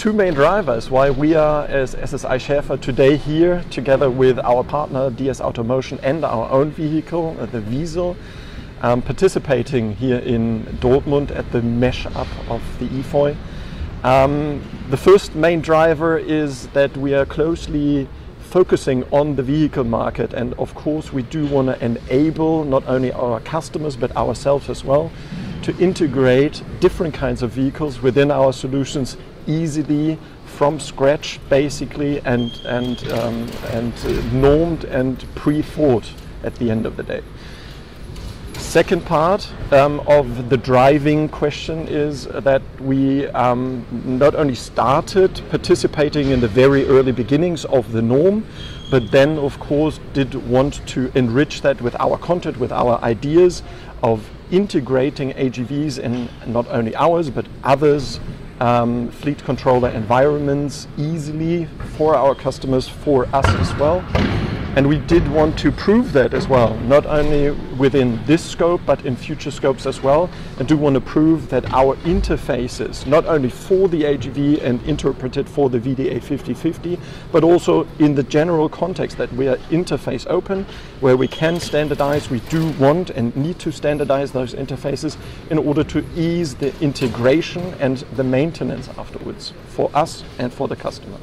two main drivers why we are as SSI SCHÄFER today here together with our partner DS AUTOMOTION and our own vehicle, the Wiesel, participating here in Dortmund at the Mesh-Up of the IFOY. The first main driver is that we are closely focusing on the vehicle market, and of course we do want to enable not only our customers but ourselves as well to integrate different kinds of vehicles within our solutions easily from scratch basically and normed and pre-thought at the end of the day. Second part of the driving question is that we not only started participating in the very early beginnings of the norm, but then of course did want to enrich that with our content, with our ideas of integrating AGVs in not only ours but others' fleet controller environments easily for our customers, for us as well. And we did want to prove that as well, not only within this scope, but in future scopes as well, and do want to prove that our interfaces, not only for the AGV and interpreted for the VDA 5050, but also in the general context that we are interface open, where we can standardize. We do want and need to standardize those interfaces in order to ease the integration and the maintenance afterwards for us and for the customer.